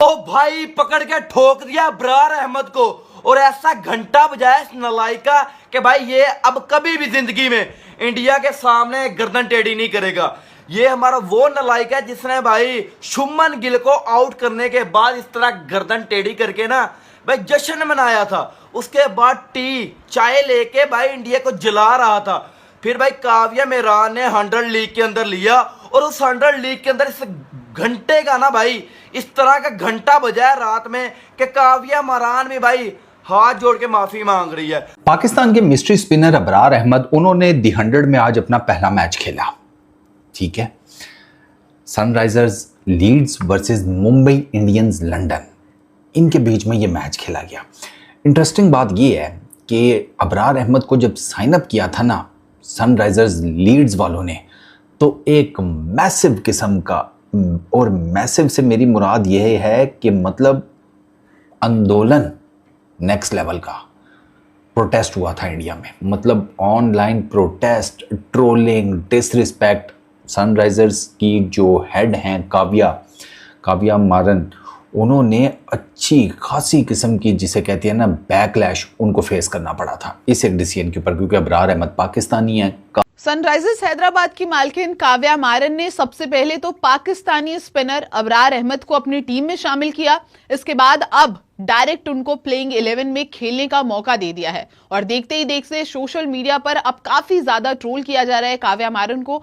ओ भाई पकड़ के ठोक दिया अबरार अहमद को और ऐसा घंटा बजाया इस नलायका कि भाई ये अब कभी भी जिंदगी में इंडिया के सामने गर्दन टेढ़ी नहीं करेगा। ये हमारा वो नलायका है जिसने भाई शुभमन गिल को आउट करने के बाद इस तरह गर्दन टेढ़ी करके ना भाई जश्न मनाया था। उसके बाद टी चाय लेके भाई इंडिया को जला रहा था। फिर भाई काव्या मेहरान ने 100 लीग के अंदर लिया और उस 100 लीग के अंदर इस घंटे का ना भाई इस तरह का घंटा बजाया रात में कि काव्या मेहरान भी भाई हाथ जोड़ के माफी मांग रही है। पाकिस्तान के मिस्ट्री स्पिनर अबरार अहमद, उन्होंने दी 100 में आज अपना पहला मैच खेला। ठीक है, Sunrisers Leeds versus Mumbai Indians London, इनके बीच में ये मैच खेला गया। इंटरेस्टिंग बात ये है कि अबरार अहमद को जब साइन अप किया था ना सनराइजर्स लीड्स वालों ने, तो एक मैसिव किस्म का, और मैसिव से मेरी मुराद यह है कि मतलब आंदोलन नेक्स्ट लेवल का प्रोटेस्ट हुआ था इंडिया में। मतलब online protest, trolling, disrespect. Sunrisers की जो हेड हैं काव्या मारन, उन्होंने अच्छी खासी किस्म की, जिसे कहती है ना, बैकलैश उनको फेस करना पड़ा था इस एक डिसीजन के ऊपर, क्योंकि अबरार अहमद पाकिस्तानी है। सनराइजर्स हैदराबाद की मालकिन काव्या मारन ने सबसे पहले तो पाकिस्तानी स्पिनर अबरार अहमद को अपनी टीम में शामिल किया। इसके बाद अब डायरेक्ट उनको प्लेइंग 11 में खेलने का मौका दे दिया है और देखते ही देखते सोशल मीडिया पर अब काफी ज्यादा ट्रोल किया जा रहा है काव्या मारन को।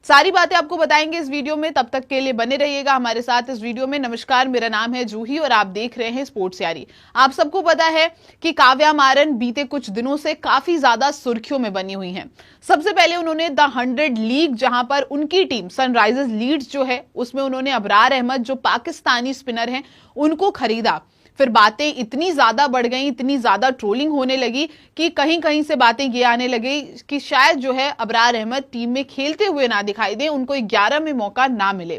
सारी बातें आपको बताएंगे इस वीडियो में, तब तक के लिए बने रहिएगा हमारे साथ इस वीडियो में। नमस्कार, मेरा नाम है जूही और आप देख रहे हैं स्पोर्ट्स यारी। आप सबको पता है कि काव्या मारन बीते कुछ दिनों से काफी ज्यादा सुर्खियों में बनी हुई हैं। सबसे पहले उन्होंने द 100 लीग, जहां पर उनकी टीम सनराइजर्स लीड्स जो है उसमें उन्होंने अबरार अहमद जो पाकिस्तानी स्पिनर हैं उनको खरीदा। फिर बातें इतनी ज्यादा बढ़ गई, इतनी ज्यादा ट्रोलिंग होने लगी कि कहीं कहीं से बातें ये आने लगी कि शायद जो है अबरार अहमद टीम में खेलते हुए ना दिखाई दे, उनको 11 में मौका ना मिले।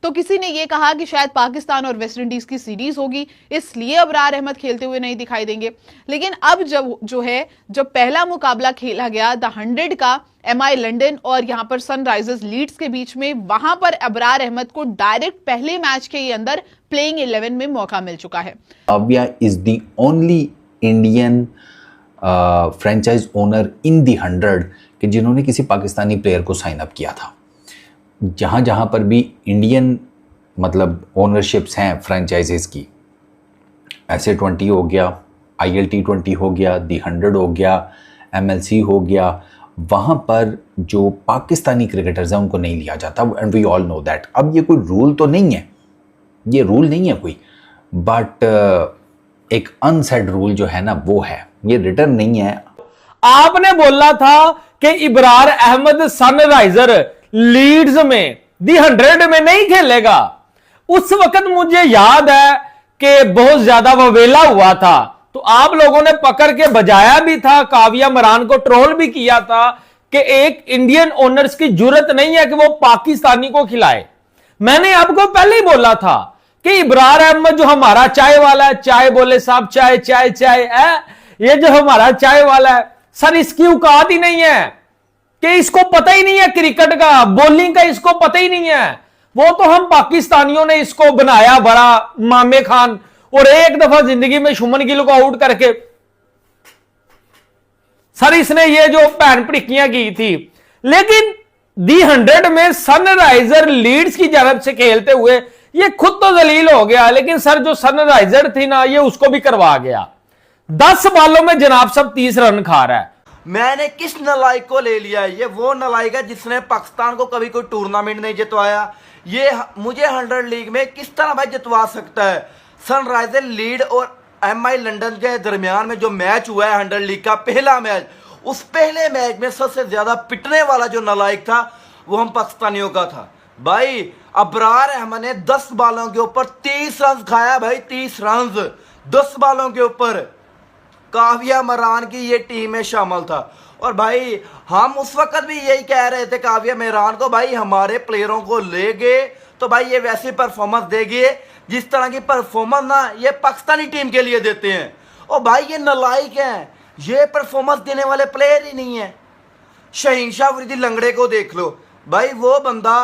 तो किसी ने ये कहा कि शायद पाकिस्तान और वेस्ट इंडीज की सीरीज होगी, इसलिए अबरार अहमद खेलते हुए नहीं दिखाई देंगे। लेकिन अब जब पहला मुकाबला खेला गया द 100 का MI लंदन और यहां पर सनराइजर्स लीड्स के बीच में, वहां पर अबरार अहमद को डायरेक्ट पहले मैच के अंदर प्लेइंग 11 में मौका मिल चुका है। Kavya is the only Indian franchise owner in the 100 कि जिन्होंने किसी पाकिस्तानी प्लेयर को साइन अप किया था। जहां जहां पर भी इंडियन मतलब ओनरशिप्स हैं फ्रेंचाइजीज की, SA20 हो गया, ILT20 हो गया, दी 100 हो गया, MLC हो गया, वहाँ पर जो पाकिस्तानी क्रिकेटर्स हैं उनको नहीं लिया जाता, and we all know that. अब ये कोई रूल तो नहीं है, ये रूल नहीं है कोई, बट एक अनसेड रूल जो है ना वो है, ये रिटर्न नहीं है। आपने बोला था कि अबरार अहमद सनराइजर लीड्स में दी 100 में नहीं खेलेगा। उस वक्त मुझे याद है कि बहुत ज्यादा ववेला हुआ था, तो आप लोगों ने पकड़ के बजाया भी था, काव्या मेहरान को ट्रोल भी किया था कि एक इंडियन ओनर्स की जरूरत नहीं है कि वो पाकिस्तानी को खिलाए। मैंने आपको पहले ही बोला था कि अबरार अहमद जो हमारा चाय वाला है, चाय बोले साहब चाय चाय चाय है, ये जो हमारा चाय वाला है सर, इसकी औकात ही नहीं है कि इसको पता ही नहीं है क्रिकेट का, बॉलिंग का इसको पता ही नहीं है। वो तो हम पाकिस्तानियों ने इसको बनाया बड़ा मामे खान, और एक दफा जिंदगी में शुभमन गिल को आउट करके सर इसने ये जो पैन पड़िकियां की थी। लेकिन दी 100 में सनराइजर लीड्स की जानब से खेलते हुए ये खुद तो जलील हो गया, लेकिन सर जो सनराइजर थी ना ये उसको भी करवा गया। 10 बालों में जनाब सब 30 रन खा रहा है। मैंने किस नलायक को ले लिया है? ये वो नलायक है जिसने पाकिस्तान को कभी कोई टूर्नामेंट नहीं जितवाया। ये मुझे 100 लीग में किस तरह भाई जितवा सकता है? सनराइजर लीड और MI लंदन के दरमियान में जो मैच हुआ है 100 लीग का पहला मैच, उस पहले मैच में सबसे ज्यादा पिटने वाला जो नलायक था वो हम पाकिस्तानियों का था। भाई अबरार अहमद ने 10 बालों के ऊपर 30 रन खाया भाई, 30 रन 10 बालों के ऊपर। काव्या मेहरान की ये टीम में शामिल था और भाई हम उस वक्त भी यही कह रहे थे काव्या मेहरान को, भाई हमारे प्लेयरों को ले गए तो भाई ये वैसी परफॉर्मेंस देगी जिस तरह की परफॉर्मेंस ना ये पाकिस्तानी टीम के लिए देते हैं। और भाई ये नालायक हैं, ये परफॉर्मेंस देने वाले प्लेयर ही नहीं है। शहीनशाह अफरीदी लंगड़े को देख लो भाई, वो बंदा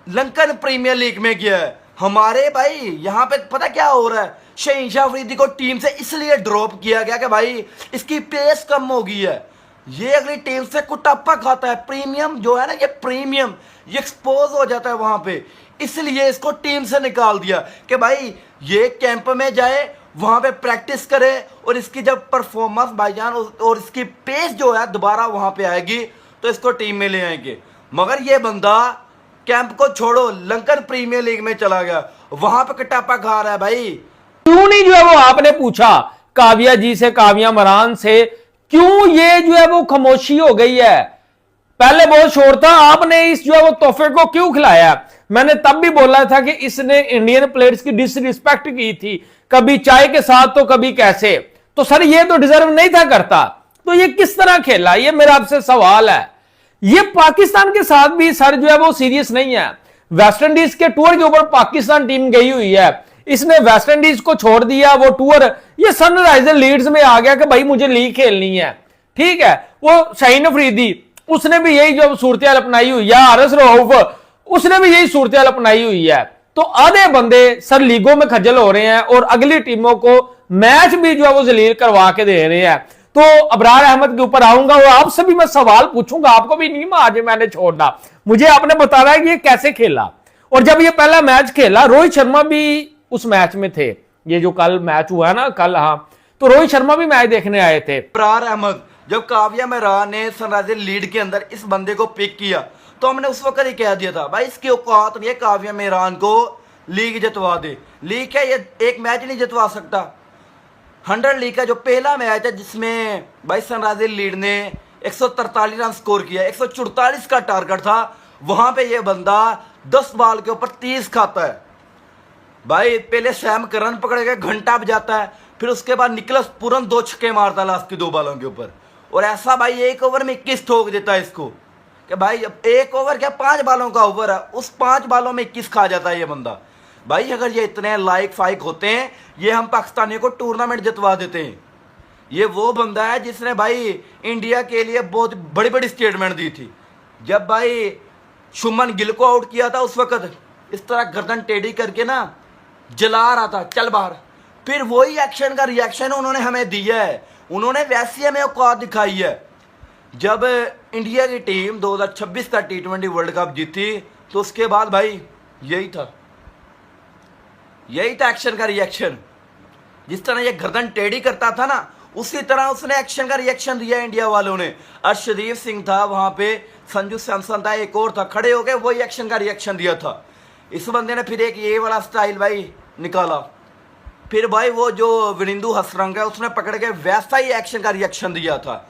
लंकन प्रीमियर लीग में गया है, हमारे भाई यहाँ पे पता क्या हो रहा है, शहीन अफरीदी को टीम से इसलिए ड्रॉप किया गया कि भाई इसकी पेस कम हो गई है, ये अगली टीम से कुटापा खाता है, प्रीमियम जो है ना, ये प्रीमियम ये एक्सपोज हो जाता है वहां पे, इसलिए इसको टीम से निकाल दिया कि भाई ये कैंप में जाए, वहां पे प्रैक्टिस करे, और इसकी जब परफॉर्मेंस भाईजान और इसकी पेस जो है दोबारा वहां पे आएगी तो इसको टीम में ले आएंगे। मगर ये बंदा कैंप को छोड़ो लंकन प्रीमियर लीग में चला गया, वहां पे कटापा खा रहा है भाई। क्यों नहीं जो है वो आपने पूछा काव्या जी से, काव्या मरान से, क्यों ये जो है वो खामोशी हो गई है? पहले बहुत शोर था, आपने इस जो है वो तोहफे को क्यों खिलाया? मैंने तब भी बोला था कि इसने इंडियन प्लेयर्स की डिसरिस्पेक्ट की थी, कभी चाय के साथ तो कभी कैसे, तो सर ये तो डिजर्व नहीं था करता, तो ये किस तरह खेला? ये मेरा आपसे सवाल है। ये पाकिस्तान के साथ भी सर जो है वो सीरियस नहीं है। वेस्ट इंडीज के टूर के ऊपर पाकिस्तान टीम गई हुई है, इसने वेस्ट इंडीज को छोड़ दिया, वो टूर ये सनराइजर लीड्स में आ गया कि भाई मुझे लीग खेलनी है, ठीक है। वो शहीन अफरीदी उसने भी यही जो सूरत अपनाई हुई है, आरएस रऊफ उसने भी यही सूरत अपनाई हुई है। तो आधे बंदे सर लीगों में खज्जल हो रहे हैं और अगली टीमों को मैच भी जो है वो जलील करवा के दे रहे हैं। तो अबरार अहमद के ऊपर आऊंगा और आपसे भी मैं सवाल पूछूंगा, आपको भी नहीं आज मैंने छोड़ना, मुझे आपने बताना है कि ये कैसे खेला। और जब ये पहला मैच खेला, रोहित शर्मा भी उस मैच में थे, ये जो कल मैच हुआ ना कल, हाँ, तो रोहित शर्मा भी मैच देखने आए थे। अबरार अहमद जब काव्या मरान ने सनराइजर लीड के अंदर इस बंदे को पिक किया तो हमने उस वक्त ही कह दिया था भाई इसकी औकात नहीं है काव्या मरान को लीग जितवा दे। लीग है ये एक मैच नहीं जितवा सकता, 100 लीग का जो पहला मैच है जिसमें भाई सनराइजर लीड ने 143 रन स्कोर किया, 144 का टारगेट था, वहां पे ये बंदा 10 बॉल के ऊपर 30 खाता है भाई। पहले सैम करन पकड़ के घंटा बजाता है, फिर उसके बाद निकलस पूरन 2 छक्के मारता है लास्ट के 2 बॉलों के ऊपर, और ऐसा भाई एक ओवर में 21 ठोक देता है इसको कि भाई अब एक ओवर क्या 5 बॉलों का ओवर है, उस 5 बॉलों में 21 खा जाता है ये बंदा। भाई अगर ये इतने लाइक फाइक होते हैं, ये हम पाकिस्तानियों को टूर्नामेंट जितवा देते हैं। ये वो बंदा है जिसने भाई इंडिया के लिए बहुत बड़ी बड़ी स्टेटमेंट दी थी। जब भाई शुभमन गिल को आउट किया था उस वक्त इस तरह गर्दन टेढ़ी करके ना जला रहा था, चल बाहर, फिर वही एक्शन का रिएक्शन उन्होंने हमें दिया है, उन्होंने वैसी हमें औकात दिखाई है। जब इंडिया की टीम 2026 का T20 वर्ल्ड कप जीती तो उसके बाद भाई यही था एक्शन का रिएक्शन। जिस तरह ये गर्दन टेढ़ी करता था ना, उसी तरह उसने एक्शन का रिएक्शन दिया इंडिया वालों ने। अर्शदीप सिंह था वहां पे, संजू सैमसन था, एक और था, खड़े हो गए वही एक्शन का रिएक्शन दिया था। इस बंदे ने फिर एक ये वाला स्टाइल भाई निकाला, फिर भाई वो जो विनिंदु हसरंग है उसने पकड़ के वैसा ही एक्शन का रिएक्शन दिया था।